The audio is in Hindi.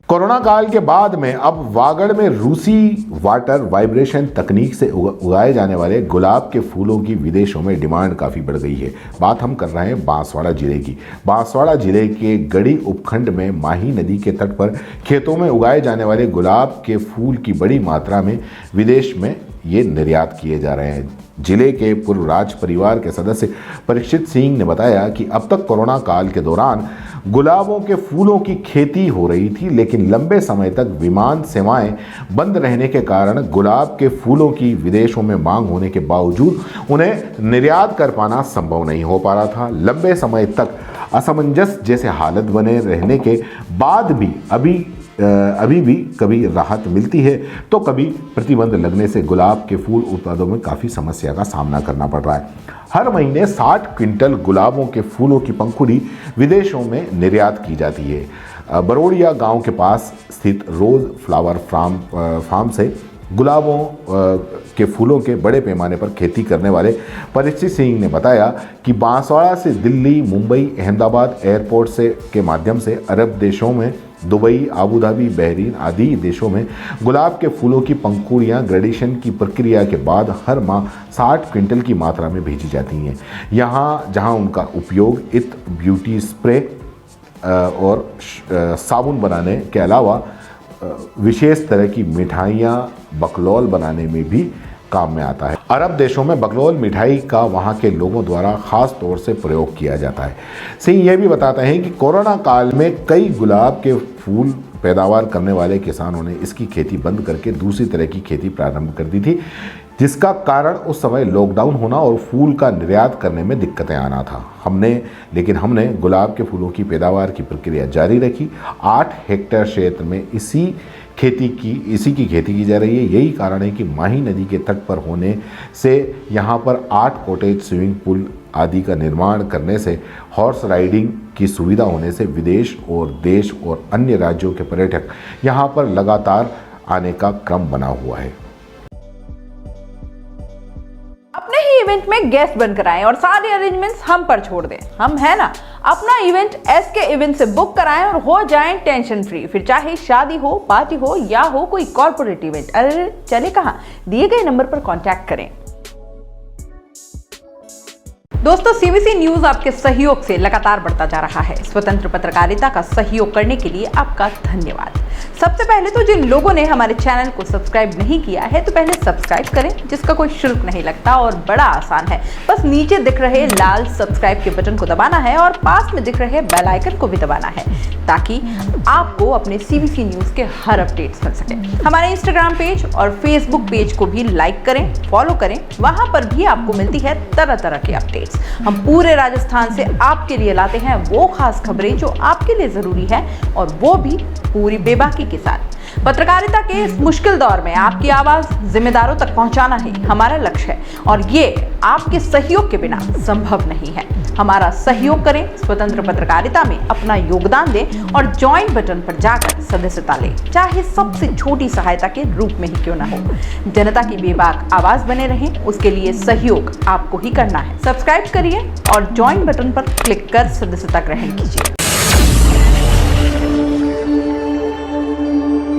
कोरोना काल के बाद में अब वागड़ में रूसी वाटर वाइब्रेशन तकनीक से उगाए जाने वाले गुलाब के फूलों की विदेशों में डिमांड काफ़ी बढ़ गई है। बात हम कर रहे हैं बांसवाड़ा जिले की। बांसवाड़ा जिले के गढ़ी उपखंड में माही नदी के तट पर खेतों में उगाए जाने वाले गुलाब के फूल की बड़ी मात्रा में विदेश में ये निर्यात किए जा रहे हैं। जिले के पूर्व राज परिवार के सदस्य परीक्षित सिंह ने बताया कि अब तक कोरोना काल के दौरान गुलाबों के फूलों की खेती हो रही थी, लेकिन लंबे समय तक विमान सेवाएं बंद रहने के कारण गुलाब के फूलों की विदेशों में मांग होने के बावजूद उन्हें निर्यात कर पाना संभव नहीं हो पा रहा था। लंबे समय तक असमंजस जैसे हालत बने रहने के बाद भी अभी भी कभी राहत मिलती है तो कभी प्रतिबंध लगने से गुलाब के फूल उत्पादों में काफ़ी समस्या का सामना करना पड़ रहा है। हर महीने 60 क्विंटल गुलाबों के फूलों की पंखुड़ी विदेशों में निर्यात की जाती है। बरोड़िया गांव के पास स्थित रोज़ फ्लावर फार्म से गुलाबों के फूलों के बड़े पैमाने पर खेती करने वाले परीक्षित सिंह ने बताया कि बांसवाड़ा से दिल्ली, मुंबई, अहमदाबाद एयरपोर्ट के माध्यम से अरब देशों में, दुबई, आबू धाबी, बहरीन आदि देशों में गुलाब के फूलों की पंखुड़ियां ग्रेडेशन की प्रक्रिया के बाद हर माह 60 क्विंटल की मात्रा में भेजी जाती हैं। जहां उनका उपयोग इत्र, ब्यूटी स्प्रे और साबुन बनाने के अलावा विशेष तरह की मिठाइयाँ बकलौल बनाने में भी काम में आता है। अरब देशों में बकलौल मिठाई का वहाँ के लोगों द्वारा खास तौर से प्रयोग किया जाता है। सिंह यह भी बताते हैं कि कोरोना काल में कई गुलाब के फूल पैदावार करने वाले किसानों ने इसकी खेती बंद करके दूसरी तरह की खेती प्रारंभ कर दी थी, जिसका कारण उस समय लॉकडाउन होना और फूल का निर्यात करने में दिक्कतें आना था। लेकिन हमने गुलाब के फूलों की पैदावार की प्रक्रिया जारी रखी। 8 हेक्टेयर क्षेत्र में इसी की खेती की जा रही है। यही कारण है कि माही नदी के तट पर होने से यहाँ पर 8 कॉटेज, स्विमिंग पूल आदि का निर्माण करने से, हॉर्स राइडिंग की सुविधा होने से विदेश और देश और अन्य राज्यों के पर्यटक यहाँ पर लगातार आने का क्रम बना हुआ है। अपने ही इवेंट में गेस्ट बनकर आएं और सारे अरेंजमेंट्स हम पर छोड़ दें। हम है ना, अपना इवेंट SK इवेंट से बुक कराएं और हो जाएं टेंशन फ्री। फिर चाहे शादी हो, पार्टी हो या हो कोई कॉर्पोरेट इवेंट, अरे चले कहाँ, दिए गए नंबर पर कांटेक्ट करें। दोस्तों, CBC न्यूज आपके सहयोग से लगातार बढ़ता जा रहा है। स्वतंत्र पत्रकारिता का सहयोग करने के लिए आपका धन्यवाद। सबसे पहले तो जिन लोगों ने हमारे चैनल को सब्सक्राइब नहीं किया है तो पहले सब्सक्राइब करें, जिसका कोई शुल्क नहीं लगता और बड़ा आसान है। बस नीचे दिख रहे लाल सब्सक्राइब के बटन को दबाना है और पास में दिख रहे बेल आइकन को भी दबाना है, ताकि आपको अपने CBC न्यूज के हर अपडेट्स मिल सके। हमारे इंस्टाग्राम पेज और फेसबुक पेज को भी लाइक करें, फॉलो करें। वहां पर भी आपको मिलती है तरह तरह की अपडेट्स। हम पूरे राजस्थान से आपके लिए लाते हैं वो खास खबरें जो आपके लिए जरूरी है, और वो भी पूरी बेबाकी के साथ। पत्रकारिता के इस मुश्किल दौर में आपकी आवाज जिम्मेदारों तक पहुंचाना ही हमारा लक्ष्य है, और ये आपके सहयोग के बिना संभव नहीं है। हमारा सहयोग करें, स्वतंत्र पत्रकारिता में अपना योगदान दें और ज्वाइन बटन पर जाकर सदस्यता लें, चाहे सबसे छोटी सहायता के रूप में ही क्यों ना हो। जनता की बेबाक आवाज बने रहें, उसके लिए सहयोग आपको ही करना है। सब्सक्राइब करिए और ज्वाइन बटन पर क्लिक कर सदस्यता ग्रहण कीजिए।